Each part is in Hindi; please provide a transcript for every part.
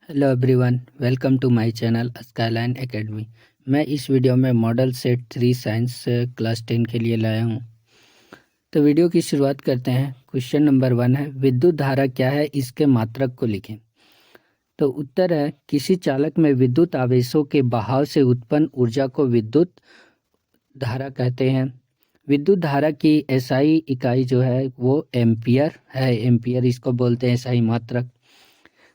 Hello everyone, welcome to my channel Skyline Academy. मैं इस वीडियो में मॉडल सेट 3 साइंस क्लास 10 के लिए लाया हूं। तो वीडियो की शुरुआत करते हैं। क्वेश्चन नंबर 1 है, विद्युत धारा क्या है, इसके मात्रक को लिखें। तो उत्तर है, किसी चालक में विद्युत आवेशों के बहाव से उत्पन्न ऊर्जा को विद्युत धारा कहते हैं। विद्युत धारा की एसआई इकाई जो है वो एम्पियर है। एम्पियर इसको बोलते हैं, एसआई मात्रक।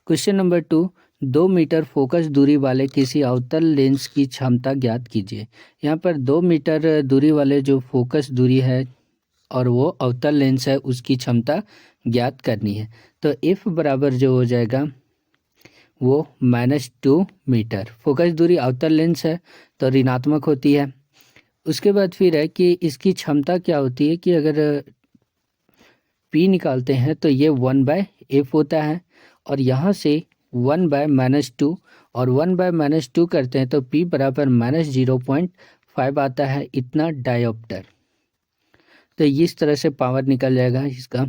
क्वेश्चन नंबर 2, 2 मीटर फोकस दूरी वाले किसी अवतल लेंस की क्षमता ज्ञात कीजिए। यहाँ पर 2 मीटर दूरी वाले जो फोकस दूरी है और वो अवतल लेंस है, उसकी क्षमता ज्ञात करनी है। तो एफ बराबर जो हो जाएगा वो -2 मीटर। फोकस दूरी अवतल लेंस है तो ऋणात्मक होती है। उसके बाद फिर है कि इसकी क्षमता क्या होती है कि अगर P निकालते हैं तो ये 1/f होता है और यहाँ से 1/-2 और 1/-2 करते हैं तो P बराबर -0.5 आता है, इतना डायोप्टर। तो इस तरह से पावर निकल जाएगा इसका।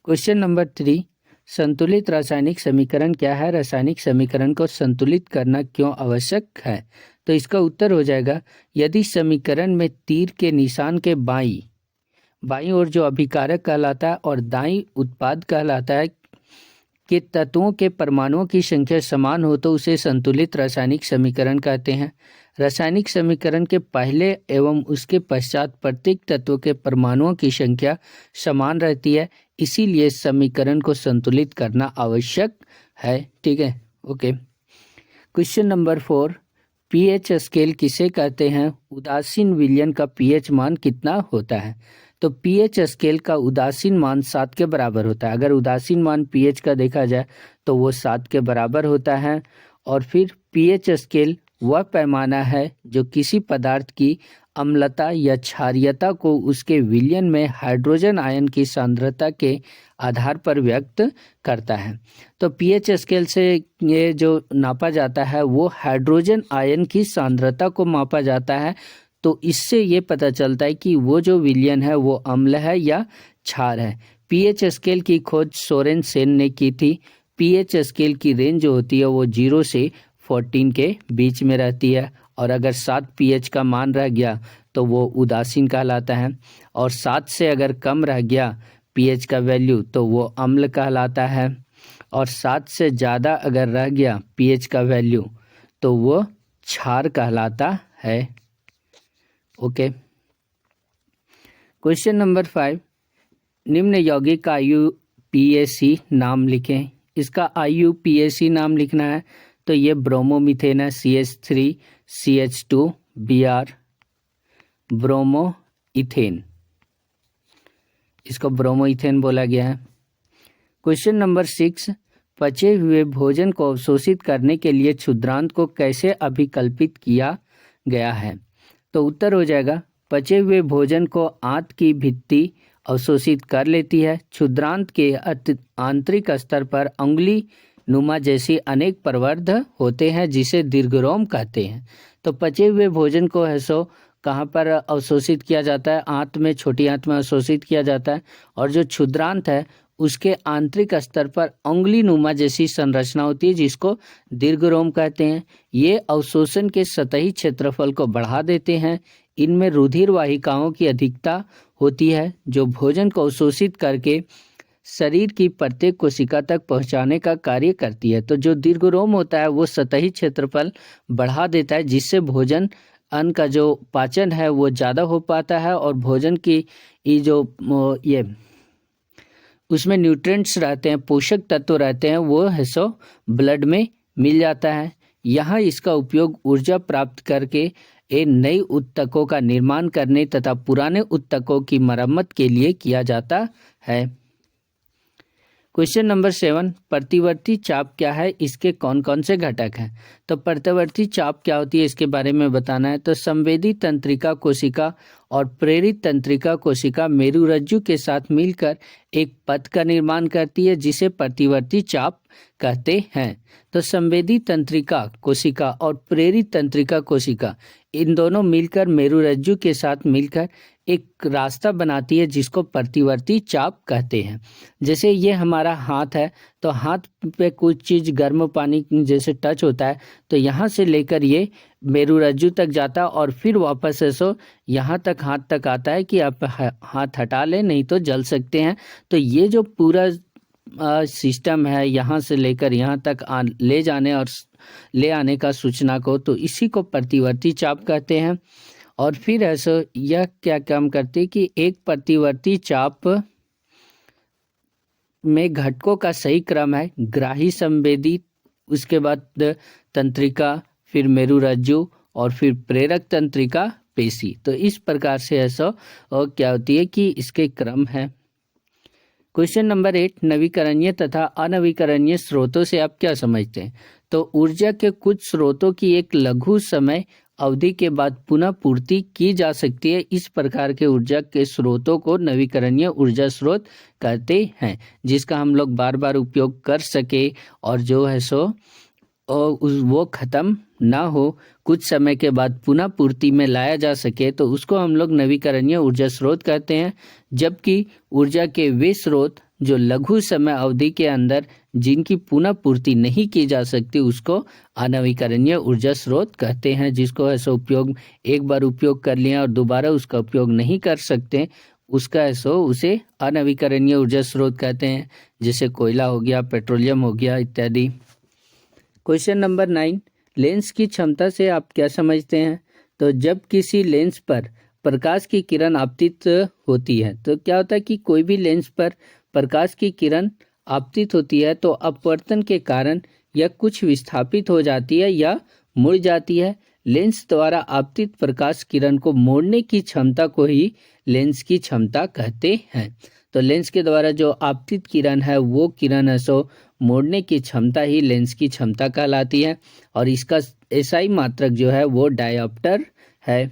क्वेश्चन नंबर 3, संतुलित रासायनिक समीकरण क्या है, रासायनिक समीकरण को संतुलित करना क्यों आवश्यक है। तो इसका उत्तर हो जाएगा, यदि समीकरण में तीर के निशान के बाईं ओर जो अभिकारक कहलाता है और दाईं उत्पाद कहलाता है कि तत्वों के परमाणुओं की संख्या समान हो तो उसे संतुलित रासायनिक समीकरण कहते हैं। रासायनिक समीकरण के पहले एवं उसके पश्चात प्रत्येक तत्व के परमाणुओं की संख्या समान रहती है, इसीलिए समीकरण को संतुलित करना आवश्यक है। ठीक है, okay. Question number 4, pH scale किसे कहते हैं, उदासीन विलयन का पीएच मान कितना होता है। तो पीएच स्केल का उदासीन मान 7 के बराबर होता है। अगर उदासीन मान पीएच का देखा जाए तो वो 7 के बराबर होता है। और फिर पीएच स्केल वह पैमाना है जो किसी पदार्थ की अम्लता या क्षारीयता को उसके विलयन में हाइड्रोजन आयन की सांद्रता के आधार पर व्यक्त करता है। तो पीएच स्केल से ये जो नापा जाता है वो हाइड्रोजन आयन की सांद्रता को मापा जाता है। तो इससे ये पता चलता है कि वो जो विलयन है वो अम्ल है या क्षार है। पीएच स्केल की खोज सोरेन सेन ने की थी। पीएच स्केल की रेंज जो होती है वो 0 से 14 के बीच में रहती है और अगर 7 पीएच का मान रह गया तो वो उदासीन कहलाता है और 7 से अगर कम रह गया पीएच का वैल्यू तो वो अम्ल कहलाता है और 7 से ज़्यादा अगर रह गया पीएच का वैल्यू तो वो क्षार कहलाता है। ओके। क्वेश्चन नंबर 5, निम्न यौगिक IUPAC नाम लिखें। इसका IUPAC नाम लिखना है तो ये ब्रोमोमीथेन है, CH3CH2Br, ब्रोमोइथेन, इसको ब्रोमोइथेन बोला गया है। क्वेश्चन नंबर 6, पचे हुए भोजन को अवशोषित करने के लिए क्षुद्रांत को कैसे अभिकल्पित किया गया है। तो उत्तर हो जाएगा, पचे हुए भोजन को आंत की भित्ति अवशोषित कर लेती है। क्षुद्रांत के आंतरिक स्तर पर अंगुली नुमा जैसी अनेक प्रवर्ध होते हैं जिसे दीर्घरोम कहते हैं। तो पचे हुए भोजन को है सो कहाँ पर अवशोषित किया जाता है, आंत में, छोटी आंत में अवशोषित किया जाता है और जो क्षुद्रांत है उसके आंतरिक स्तर पर अंगुली नुमा जैसी संरचना होती है जिसको दीर्घरोम कहते हैं। ये अवशोषण के सतही क्षेत्रफल को बढ़ा देते हैं। इनमें रुधिर वाहिकाओं की अधिकता होती है जो भोजन को अवशोषित करके शरीर की प्रत्येक कोशिका तक पहुंचाने का कार्य करती है। तो जो दीर्घरोम होता है वो सतही क्षेत्रफल बढ़ा देता है जिससे भोजन अन्न का जो पाचन है वो ज़्यादा हो पाता है और भोजन की ये उसमें न्यूट्रिएंट्स रहते हैं, पोषक तत्व रहते हैं, वो है सो ब्लड में मिल जाता है। यहाँ इसका उपयोग ऊर्जा प्राप्त करके नई उत्तकों का निर्माण करने तथा पुराने उत्तकों की मरम्मत के लिए किया जाता है। क्वेश्चन नंबर 7, प्रतिवर्ती चाप क्या है, इसके कौन कौन से घटक हैं। तो प्रतिवर्ती चाप क्या होती है इसके बारे में बताना है। तो संवेदी तंत्रिका कोशिका और प्रेरित तंत्रिका कोशिका मेरुरज्जु के साथ मिलकर एक पथ का निर्माण करती है जिसे प्रतिवर्ती चाप कहते हैं। तो संवेदी तंत्रिका कोशिका और प्रेरित तंत्रिका कोशिका इन दोनों मिलकर मेरुरज्जु के साथ मिलकर एक रास्ता बनाती है जिसको प्रतिवर्ती चाप कहते हैं। जैसे ये हमारा हाथ है, तो हाथ पे कुछ चीज़ गर्म पानी जैसे टच होता है, तो यहाँ से लेकर ये मेरुरज्जु तक जाता है और फिर वापस ऐसो यहाँ तक हाथ तक आता है कि आप हाथ हटा लें, नहीं तो जल सकते हैं। तो ये जो पूरा सिस्टम है यहाँ से लेकर यहाँ तक ले जाने और ले आने का सूचना को, तो इसी को प्रतिवर्ती चाप कहते हैं। और फिर ऐसा यह क्या काम करती है कि एक प्रतिवर्ती चाप में घटकों का सही क्रम है ग्राही संवेदी, उसके बाद तंत्रिका, फिर मेरुरज्जु और फिर प्रेरक तंत्रिका पेशी। तो इस प्रकार से ऐसा और क्या होती है कि इसके क्रम है। क्वेश्चन नंबर 8, नवीकरणीय तथा अनवीकरणीय स्रोतों से आप क्या समझते हैं? तो ऊर्जा के कुछ स्रोतों की एक लघु समय अवधि के बाद पुनः पूर्ति की जा सकती है। इस प्रकार के ऊर्जा के स्रोतों को नवीकरणीय ऊर्जा स्रोत कहते हैं, जिसका हम लोग बार बार उपयोग कर सके और जो है सो और वो ख़त्म ना हो, कुछ समय के बाद पुनः पूर्ति में लाया जा सके, तो उसको हम लोग नवीकरणीय ऊर्जा स्रोत कहते हैं। जबकि ऊर्जा के वे स्रोत जो लघु समय अवधि के अंदर जिनकी पुनः पूर्ति नहीं की जा सकती, उसको अनवीकरणीय ऊर्जा स्रोत कहते हैं, जिसको ऐसा उपयोग एक बार उपयोग कर लिया और दोबारा उसका उपयोग नहीं कर सकते, उसका ऐसा उसे अनवीकरणीय ऊर्जा स्रोत कहते हैं। जैसे कोयला हो गया, पेट्रोलियम हो गया इत्यादि। क्वेश्चन नंबर 9, लेंस की क्षमता से आप क्या समझते हैं? तो जब किसी लेंस पर प्रकाश की किरण आपतित होती है, तो क्या होता है कि कोई भी लेंस पर प्रकाश की किरण आपतित होती है तो अपवर्तन के कारण यह कुछ विस्थापित हो जाती है या मुड़ जाती है। लेंस द्वारा आपतित प्रकाश किरण को मोड़ने की क्षमता को ही लेंस की क्षमता कहते हैं। तो लेंस के द्वारा जो आपतित किरण है वो किरण है सो मोड़ने की क्षमता ही लेंस की क्षमता कहलाती है, और इसका एसआई मात्रक जो है वो डायोप्टर है।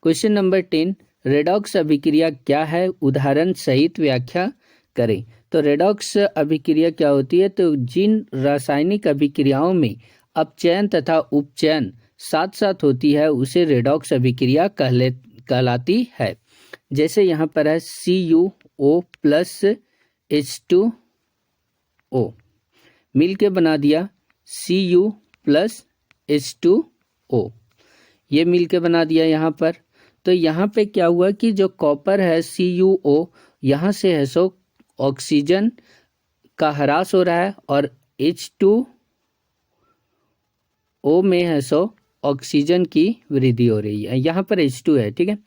क्वेश्चन नंबर 10, रेडॉक्स अभिक्रिया क्या है? उदाहरण सहित व्याख्या करें। तो रेडॉक्स अभिक्रिया क्या होती है? तो जिन रासायनिक अभिक्रियाओं में अपचयन तथा उपचयन साथ साथ होती है उसे रेडॉक्स अभिक्रिया कहलाती है। जैसे यहाँ पर है CuO प्लस H2O मिल के बना दिया Cu प्लस H2O, ये मिल के बना दिया यहाँ पर। तो यहाँ पे क्या हुआ कि जो कॉपर है CuO, यहाँ से है सो ऑक्सीजन का ह्रास हो रहा है और H2O में है सो ऑक्सीजन की वृद्धि हो रही है। यहाँ पर H2 है, ठीक है,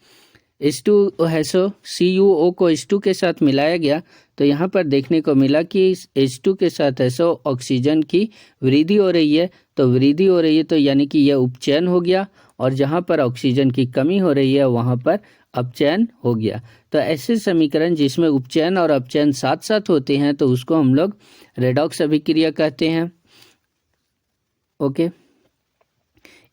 H2 है सो CuO को H2 के साथ मिलाया गया, तो यहाँ पर देखने को मिला कि H2 के साथ है सो ऑक्सीजन की वृद्धि हो रही है। तो वृद्धि हो रही है तो यानी कि यह उपचयन हो गया, और जहाँ पर ऑक्सीजन की कमी हो रही है वहाँ पर अपचयन हो गया। तो ऐसे समीकरण जिसमें उपचयन और अपचयन साथ साथ होते हैं तो उसको हम लोग रेडॉक्स अभिक्रिया कहते हैं। ओके,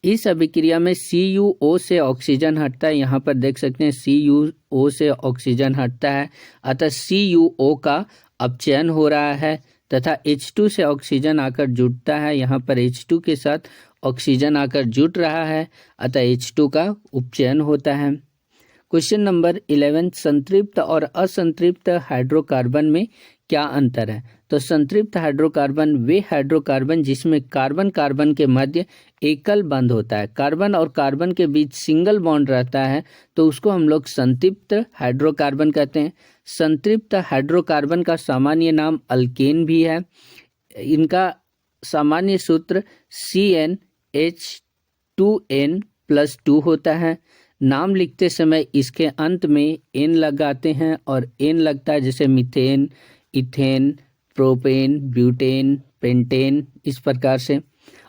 इस अभिक्रिया में CuO से ऑक्सीजन हटता है, यहाँ पर देख सकते हैं CuO से ऑक्सीजन हटता है, अतः CuO का अपचयन हो रहा है तथा H2 से ऑक्सीजन आकर जुड़ता है, यहाँ पर H2 के साथ ऑक्सीजन आकर जुट रहा है, अतः H2 का उपचयन होता है। क्वेश्चन नंबर 11, संतृप्त और असंतृप्त हाइड्रोकार्बन में क्या अंतर है? तो संतृप्त हाइड्रोकार्बन वे हाइड्रोकार्बन जिसमें कार्बन कार्बन के मध्य एकल बंध होता है, कार्बन और कार्बन के बीच सिंगल बॉन्ड रहता है, तो उसको हम लोग संतृप्त हाइड्रोकार्बन कहते हैं। संतृप्त हाइड्रोकार्बन का सामान्य नाम अल्केन भी है। इनका सामान्य सूत्र CnH2n+2 होता है। नाम लिखते समय इसके अंत में N लगाते हैं, और N लगता है जैसे methane, ethane, propane, butane, pentane, इस प्रकार से।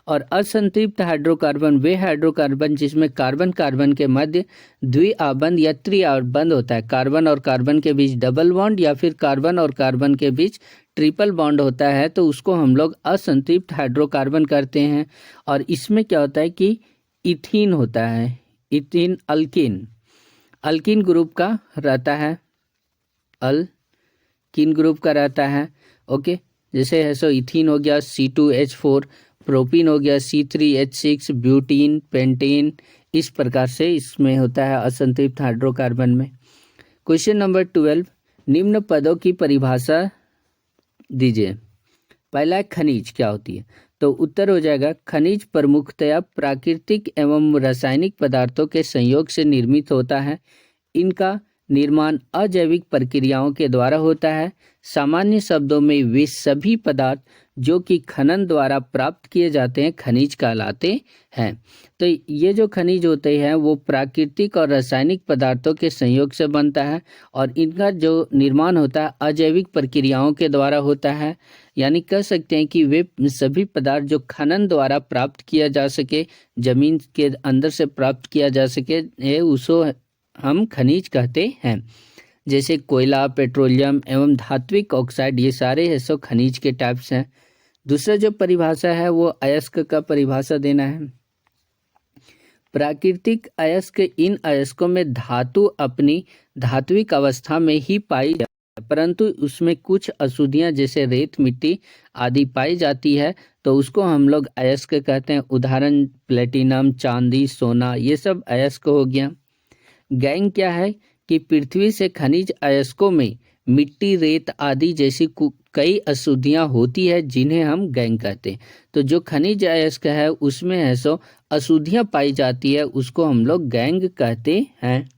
और असंतृप्त हाइड्रोकार्बन वे हाइड्रोकार्बन जिसमें कार्बन कार्बन के मध्य द्विआबंध या त्रिआबंध होता है, कार्बन और कार्बन के बीच डबल बॉन्ड या फिर कार्बन और कार्बन के बीच ट्रिपल बॉन्ड होता है, तो उसको हम लोग असंतृप्त हाइड्रोकार्बन करते हैं। और इसमें क्या होता है कि इथीन होता है, इथीन अल्कीन ग्रुप का रहता है, अल्कीन ग्रुप का रहता है। ओके, जैसे है सो इथीन हो गया C2H4, प्रोपीन हो गया C3H6, ब्यूटीन, पेंटेन इस प्रकार से इसमें होता है असंतृप्त हाइड्रोकार्बन में। क्वेश्चन नंबर 12, निम्न पदों की परिभाषा दीजिए। पहला है खनिज क्या होती है, तो उत्तर हो जाएगा खनिज प्रमुखतया प्राकृतिक एवं रासायनिक पदार्थों के संयोग से निर्मित होता है। इनका निर्माण अजैविक प्रक्रियाओं के द्वारा होता है। सामान्य शब्दों में वे सभी पदार्थ जो कि खनन द्वारा प्राप्त किए जाते हैं खनिज कहलाते हैं। तो ये जो खनिज होते हैं वो प्राकृतिक और रासायनिक पदार्थों के संयोग से बनता है और इनका जो निर्माण होता है अजैविक प्रक्रियाओं के द्वारा होता है। यानी कह सकते हैं कि वे सभी पदार्थ जो खनन द्वारा प्राप्त किया जा सके, जमीन के अंदर से प्राप्त किया जा सके, उसको हम खनिज कहते हैं। जैसे कोयला, पेट्रोलियम एवं धात्विक ऑक्साइड, ये सारे है सो खनिज के टाइप्स हैं। दूसरा जो परिभाषा है वो अयस्क का परिभाषा देना है। प्राकृतिक अयस्क इन अयस्कों में धातु अपनी धात्विक अवस्था में ही पाई जाती है, परंतु उसमें कुछ अशुद्धियां जैसे रेत, मिट्टी आदि पाई जाती है, तो उसको हम लोग अयस्क कहते हैं। उदाहरण प्लेटिनम, चांदी, सोना, ये सब अयस्क हो गया। गैंग क्या है कि पृथ्वी से खनिज अयस्कों में मिट्टी, रेत आदि जैसी कई अशुद्धियां होती है जिन्हें हम गैंग कहते हैं। तो जो खनिज अयस्क है उसमें है सो अशुद्धियां पाई जाती है, उसको हम लोग गैंग कहते हैं।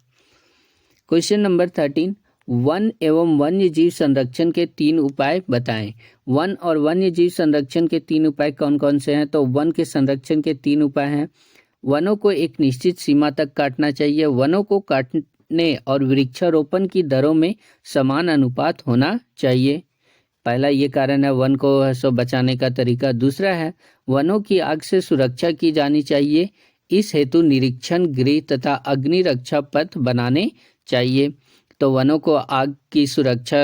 क्वेश्चन नंबर 13, वन एवं वन्य जीव संरक्षण के 3 उपाय बताएं। वन और वन्य जीव संरक्षण के 3 उपाय कौन कौन से हैं? तो वन के संरक्षण के 3 उपाय हैं। वनों को एक निश्चित सीमा तक काटना चाहिए। वनों को काटने और वृक्षारोपण की दरों में समान अनुपात होना चाहिए। पहला ये कारण है वन को सो बचाने का तरीका। दूसरा है वनों की आग से सुरक्षा की जानी चाहिए। इस हेतु निरीक्षण गृह तथा अग्नि रक्षा पथ बनाने चाहिए। तो वनों को आग की सुरक्षा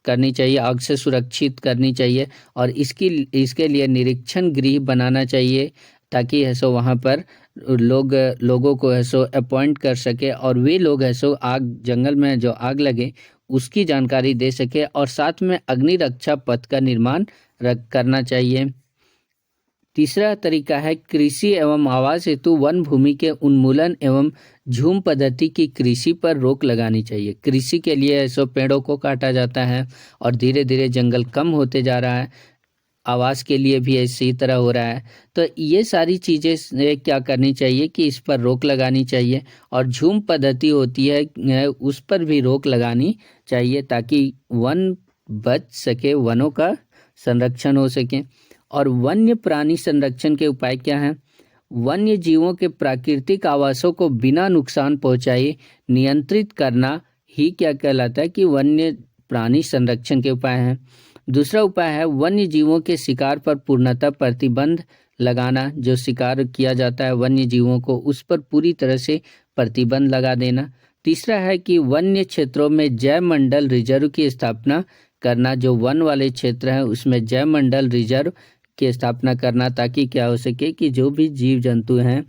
करनी चाहिए, आग से सुरक्षित करनी चाहिए और इसके लिए निरीक्षण गृह बनाना चाहिए ताकि है सो वहाँ पर लोगों को है सो अपॉइंट कर सके और वे लोग है सो आग, जंगल में जो आग लगे उसकी जानकारी दे सके और साथ में अग्नि रक्षा पथ का निर्माण करना चाहिए। तीसरा तरीका है कृषि एवं आवास हेतु वन भूमि के उन्मूलन एवं झूम पद्धति की कृषि पर रोक लगानी चाहिए। कृषि के लिए सो पेड़ों को काटा जाता है और धीरे धीरे जंगल कम होते जा रहा है। आवास के लिए भी इसी तरह हो रहा है। तो ये सारी चीज़ें क्या करनी चाहिए कि इस पर रोक लगानी चाहिए और झूम पद्धति होती है उस पर भी रोक लगानी चाहिए ताकि वन बच सके, वनों का संरक्षण हो सके। और वन्य प्राणी संरक्षण के उपाय क्या हैं? वन्य जीवों के प्राकृतिक आवासों को बिना नुकसान पहुंचाए नियंत्रित करना ही क्या कहलाता है कि वन्य प्राणी संरक्षण के उपाय हैं। दूसरा उपाय है वन्य जीवों के शिकार पर पूर्णतः प्रतिबंध लगाना। जो शिकार किया जाता है वन्य जीवों को उस पर पूरी तरह से प्रतिबंध लगा देना। तीसरा है कि वन्य क्षेत्रों में जैव मंडल रिजर्व की स्थापना करना। जो वन वाले क्षेत्र हैं उसमें जैव मंडल रिजर्व की स्थापना करना ताकि क्या हो सके कि जो भी जीव जंतु हैं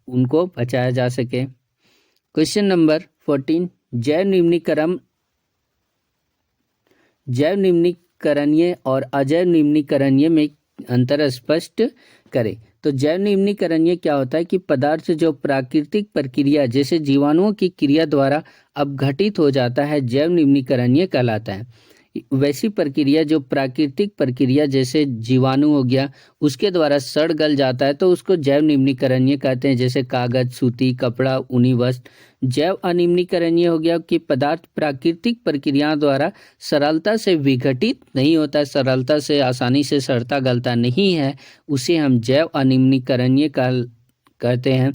उनको बचाया जा सके। क्वेश्चन नंबर 14, जैव निम्नीकरणीय और अजैव निम्नीकरणीय में अंतर स्पष्ट करें। तो जैव निम्नीकरणीय क्या होता है कि पदार्थ जो प्राकृतिक प्रक्रिया जैसे जीवाणुओं की क्रिया द्वारा अपघटित हो जाता है जैव निम्नीकरणीय कहलाता है। वैसी प्रक्रिया जो प्राकृतिक प्रक्रिया जैसे जीवाणु हो गया उसके द्वारा सड़ गल जाता है तो उसको जैव निम्नीकरणीय कहते हैं। जैसे कागज, सूती, कपड़ा, ऊनी वस्त्र। जैव अनिम्नीकरणीय हो गया कि पदार्थ प्राकृतिक प्रक्रियाओं द्वारा सरलता से विघटित नहीं होता, सरलता से आसानी से सड़ता गलता नहीं है, उसे हम जैव अनिम्नीकरणीय कहते हैं।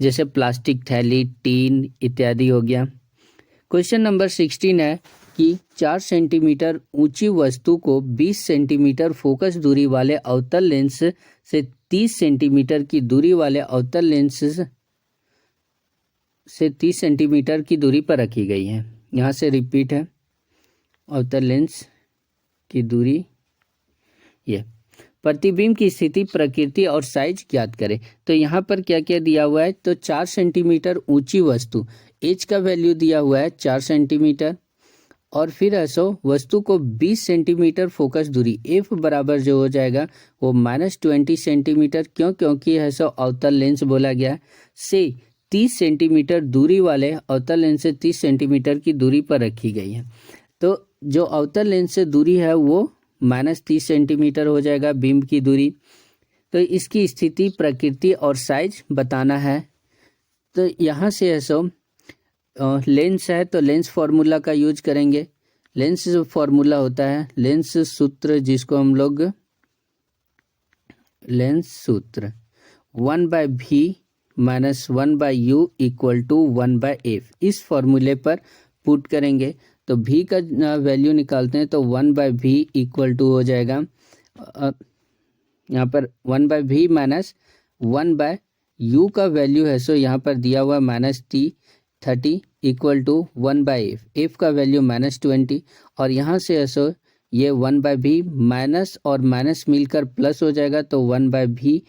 जैसे प्लास्टिक थैली, टीन इत्यादि हो गया। क्वेश्चन नंबर 16 है कि 4 सेंटीमीटर ऊंची वस्तु को 20 सेंटीमीटर फोकस दूरी वाले अवतल लेंस से 30 सेंटीमीटर की दूरी वाले अवतल लेंस से 30 सेंटीमीटर की दूरी पर रखी गई है। यहाँ से रिपीट है, अवतल लेंस की दूरी। ये प्रतिबिंब की स्थिति, प्रकृति और साइज ज्ञात करें। तो यहाँ पर क्या क्या दिया हुआ है? तो 4 सेंटीमीटर ऊंची वस्तु, एच का वैल्यू दिया हुआ है 4 सेंटीमीटर और फिर ऐसो वस्तु को 20 सेंटीमीटर फोकस दूरी, एफ बराबर जो हो जाएगा वो -20 सेंटीमीटर, क्योंकि ऐसो अवतल लेंस बोला गया, से 30 सेंटीमीटर दूरी वाले अवतल लेंस से 30 सेंटीमीटर की दूरी पर रखी गई है। तो जो अवतल लेंस से दूरी है वो -30 सेंटीमीटर हो जाएगा बीम की दूरी। तो इसकी स्थिति, प्रकृति और साइज बताना है। तो यहाँ से ऐसो लेंस है तो लेंस फार्मूला का यूज करेंगे। लेंस जो फार्मूला होता है, लेंस सूत्र जिसको हम लोग लेंस सूत्र 1/v - 1/u = 1/f, इस फॉर्मूले पर पुट करेंगे। तो v का वैल्यू निकालते हैं तो 1/v = हो जाएगा यहाँ पर 1/v - 1/u का वैल्यू है सो यहाँ पर दिया हुआ -30 = 1/f, f का वैल्यू -20 और यहाँ से ऐसो ये 1/v माइनस और माइनस मिलकर प्लस हो जाएगा तो 1/v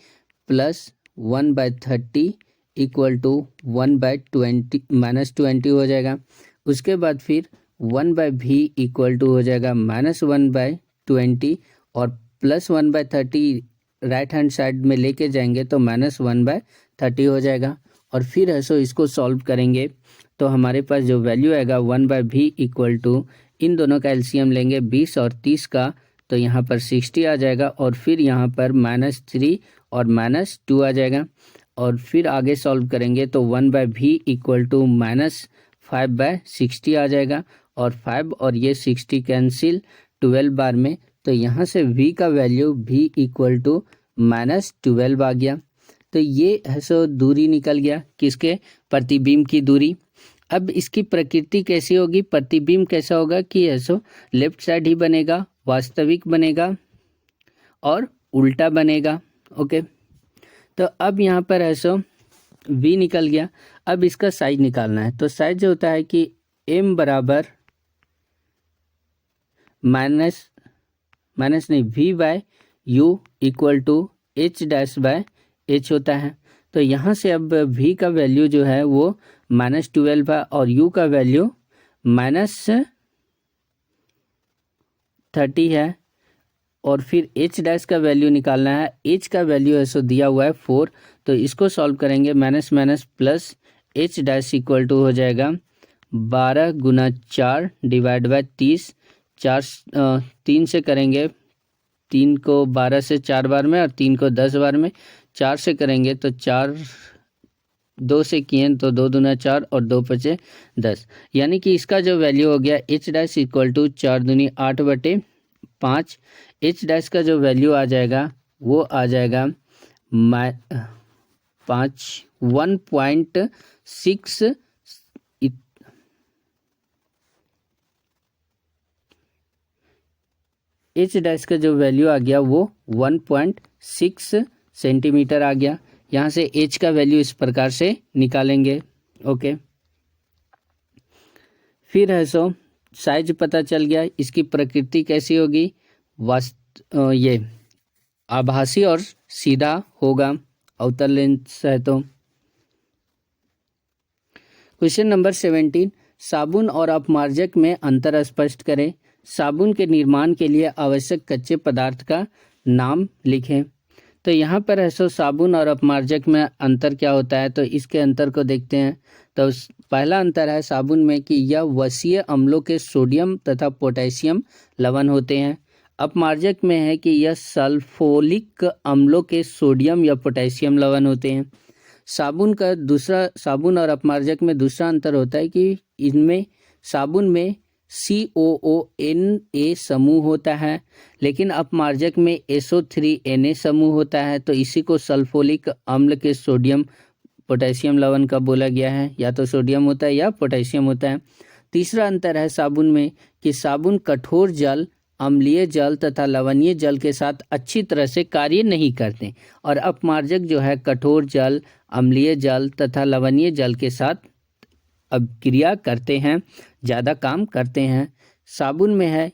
+ 1/30 = 1/20 -20 हो जाएगा। उसके बाद फिर 1/v = हो जाएगा -1/20 और +1/30 राइट हैंड साइड में लेके जाएंगे तो -1/30 हो जाएगा। और फिर ऐसो इसको सॉल्व करेंगे तो हमारे पास जो वैल्यू आएगा 1/v = इन दोनों का एलसीएम लेंगे 20 और 30 का, तो यहाँ पर 60 आ जाएगा और फिर यहाँ पर -3 और -2 आ जाएगा। और फिर आगे सॉल्व करेंगे तो 1/v = -5/60 आ जाएगा और 5 और ये 60 कैंसिल 12 बार में, तो यहाँ से v का वैल्यू v = -12 आ गया। तो ये है सो दूरी निकल गया, किसके, प्रतिबिंब की दूरी। अब इसकी प्रकृति कैसी होगी, प्रतिबिंब कैसा होगा कि ऐसो लेफ्ट साइड ही बनेगा, वास्तविक बनेगा और उल्टा बनेगा। ओके, तो अब यहाँ पर ऐसो v निकल गया। अब इसका साइज निकालना है। तो साइज जो होता है कि m बराबर v/u = h-h होता है। तो यहाँ से अब v का वैल्यू जो है वो -12 है और u का वैल्यू -30 है। और फिर h' का वैल्यू निकालना है। h का वैल्यू है सो दिया हुआ है 4, तो इसको सॉल्व करेंगे माइनस प्लस h' = हो जाएगा 12 × 4 / 30। 3 से करेंगे, 3 को 12 से 4 बार में और 3 को 10 बार में। 4 से करेंगे तो 4, 2 से किए तो 2 दूना 4 और 2 × 10, यानी कि इसका जो वैल्यू हो गया h' = 4 दूनी 8/5। h' का जो वैल्यू आ जाएगा वो आ जाएगा 1.6 h' का जो वैल्यू आ गया वो 1.6 सेंटीमीटर आ गया। यहाँ से h का वैल्यू इस प्रकार से निकालेंगे। ओके, फिर है सो साइज पता चल गया। इसकी प्रकृति कैसी होगी, ये आभासी और सीधा होगा, अवतल लेंस है। तो क्वेश्चन नंबर 17, साबुन और अपमार्जक में अंतर स्पष्ट करें। साबुन के निर्माण के लिए आवश्यक कच्चे पदार्थ का नाम लिखें। तो यहाँ पर है सो साबुन और अपमार्जक में अंतर क्या होता है, तो इसके अंतर को देखते हैं। तो पहला अंतर है साबुन में कि यह वसीय अम्लों के सोडियम तथा पोटेशियम लवण होते हैं। अपमार्जक में है कि यह सल्फोलिक अम्लों के सोडियम या पोटेशियम लवण होते हैं। साबुन और अपमार्जक में दूसरा अंतर होता है कि इनमें साबुन में COONA समूह होता है, लेकिन अपमार्जक में SO3Na समूह होता है। तो इसी को सल्फोलिक अम्ल के सोडियम पोटेशियम लवण का बोला गया है, या तो सोडियम होता है या पोटेशियम होता है। तीसरा अंतर है साबुन में कि साबुन कठोर जल, अम्लीय जल तथा लवणीय जल के साथ अच्छी तरह से कार्य नहीं करते, और अपमार्जक जो है कठोर जल, अम्लीय जल तथा लवणीय जल के साथ अभिक्रिया करते हैं, ज़्यादा काम करते हैं। साबुन में है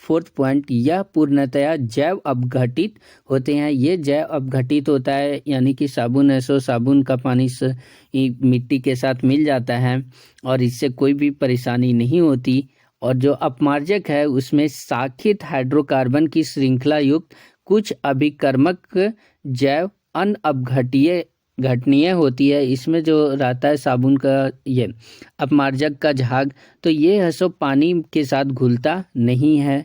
4th पॉइंट, यह पूर्णतया जैव अपघटित होते हैं। ये जैव अपघटित होता है, यानी कि साबुन है सो साबुन का पानी मिट्टी के साथ मिल जाता है और इससे कोई भी परेशानी नहीं होती। और जो अपमार्जक है उसमें शाखित हाइड्रोकार्बन की श्रृंखला युक्त कुछ अभिकर्मक जैव अनअपघटीय घटनीय होती है, इसमें जो रहता है साबुन का ये अपमार्जक का झाग, तो ये है सो पानी के साथ घुलता नहीं है।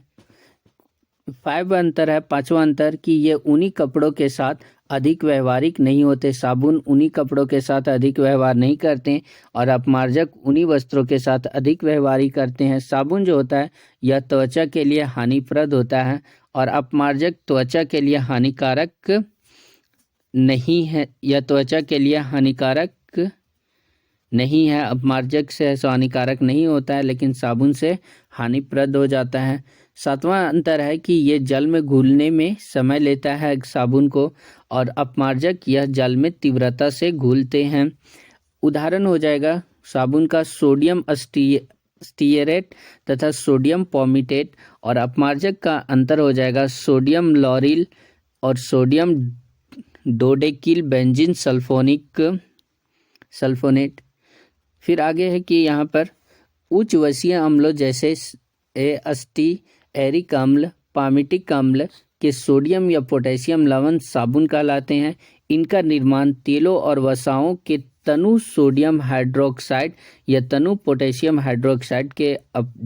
5 अंतर है, 5वां अंतर कि ये ऊनी कपड़ों के साथ अधिक व्यवहारिक नहीं होते। साबुन ऊनी कपड़ों के साथ अधिक व्यवहार नहीं करते और अपमार्जक ऊनी वस्त्रों के साथ अधिक व्यवहार करते हैं। साबुन जो होता है यह त्वचा के लिए हानिप्रद होता है और अपमार्जक त्वचा के लिए हानिकारक नहीं है। यह त्वचा के लिए हानिकारक नहीं है, अपमार्जक से ऐसा हानिकारक नहीं होता है, लेकिन साबुन से हानिप्रद हो जाता है। 7वां अंतर है कि ये जल में घुलने में समय लेता है साबुन को, और अपमार्जक यह जल में तीव्रता से घुलते हैं। उदाहरण हो जाएगा साबुन का सोडियम स्टीयरेट तथा सोडियम पॉमिटेट, और अपमार्जक का अंतर हो जाएगा सोडियम लॉरिल और सोडियम डोडेकिल बेंजीन सल्फोनेट। फिर आगे है कि यहाँ पर उच्च वसीय अम्लों जैसे एस्टीएरिक अम्ल, पामिटिक अम्ल के सोडियम या पोटेशियम लवण साबुन कहलाते हैं। इनका निर्माण तेलों और वसाओं के तनु सोडियम हाइड्रोक्साइड या तनु पोटेशियम हाइड्रोक्साइड के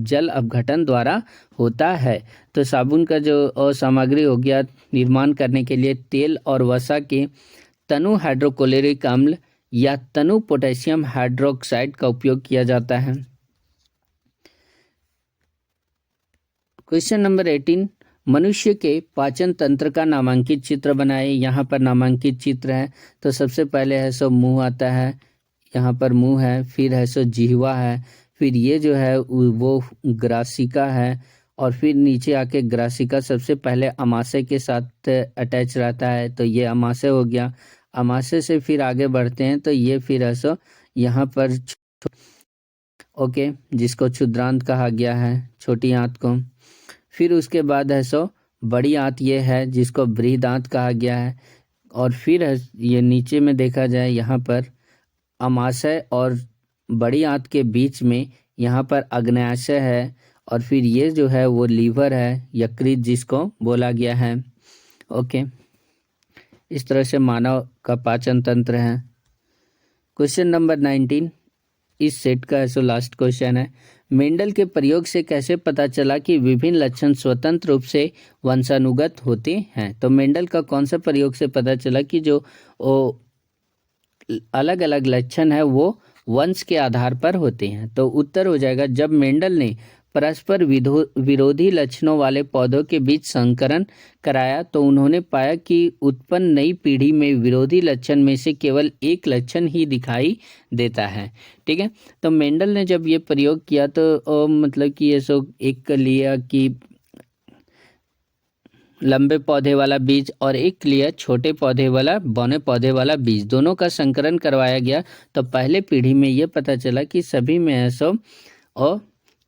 जल अपघटन द्वारा होता है। तो साबुन का जो सामग्री हो गया निर्माण करने के लिए तेल और वसा के तनु हाइड्रोक्लोरिक अम्ल या तनु पोटेशियम हाइड्रोक्साइड का उपयोग किया जाता है। क्वेश्चन नंबर 18, मनुष्य के पाचन तंत्र का नामांकित चित्र बनाए। यहाँ पर नामांकित चित्र है, तो सबसे पहले है सो मुंह आता है, यहाँ पर मुंह है, फिर है सो जिह्वा है, फिर ये जो है वो ग्रासिका है, और फिर नीचे आके ग्रासिका सबसे पहले अमाशय के साथ अटैच रहता है, तो ये अमाशय हो गया। अमाशय से फिर आगे बढ़ते हैं, तो ये फिर है सो यहाँ पर ओके, जिसको क्षुद्रांत कहा गया है, छोटी आंत को। फिर उसके बाद है सो बड़ी आंत ये है जिसको बृहदांत कहा गया है, और फिर है ये नीचे में देखा जाए यहाँ पर अमाशय और बड़ी आंत के बीच में यहाँ पर अग्न्याशय है, और फिर ये जो है वो लीवर है, यकृत जिसको बोला गया है। ओके, इस तरह से मानव का पाचन तंत्र है। क्वेश्चन नंबर 19 इस सेट का सो लास्ट क्वेश्चन है। मेंडल के प्रयोग से कैसे पता चला कि विभिन्न लक्षण स्वतंत्र रूप से वंशानुगत होते हैं? तो मेंडल का कौन सा प्रयोग से पता चला कि जो अलग अलग लक्षण है वो वंश के आधार पर होते हैं? तो उत्तर हो जाएगा, जब मेंडल ने परस्पर विरोधी लक्षणों वाले पौधों के बीच संकरण कराया तो उन्होंने पाया कि उत्पन्न नई पीढ़ी में विरोधी लक्षण में से केवल एक लक्षण ही दिखाई देता है। ठीक है, तो मेंडल ने जब ये प्रयोग किया तो मतलब कि ये सो एक लिया कि लंबे पौधे वाला बीज और एक लिया छोटे पौधे वाला बौने पौधे वाला बीज, दोनों का संकरण करवाया गया। तो पहले पीढ़ी में ये पता चला कि सभी में ऐसा और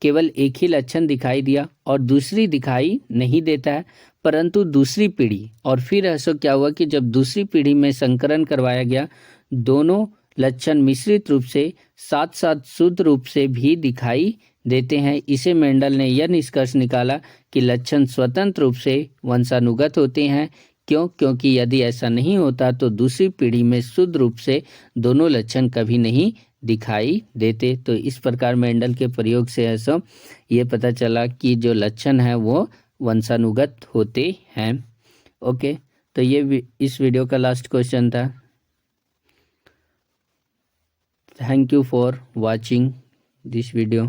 केवल एक ही लक्षण दिखाई दिया और दूसरी दिखाई नहीं देता है, परंतु दूसरी पीढ़ी और फिर ऐसा क्या हुआ कि जब दूसरी पीढ़ी में संकरण करवाया गया दोनों लक्षण मिश्रित रूप से साथ साथ शुद्ध रूप से भी दिखाई देते हैं। इसे मेंडल ने यह निष्कर्ष निकाला कि लक्षण स्वतंत्र रूप से वंशानुगत होते हैं। क्योंकि यदि ऐसा नहीं होता तो दूसरी पीढ़ी में शुद्ध रूप से दोनों लक्षण कभी नहीं दिखाई देते। तो इस प्रकार मेंडल के प्रयोग से ऐसा ये पता चला कि जो लक्षण है वो वंशानुगत होते हैं। ओके, तो ये इस वीडियो का लास्ट क्वेश्चन था। Thank you for watching this video.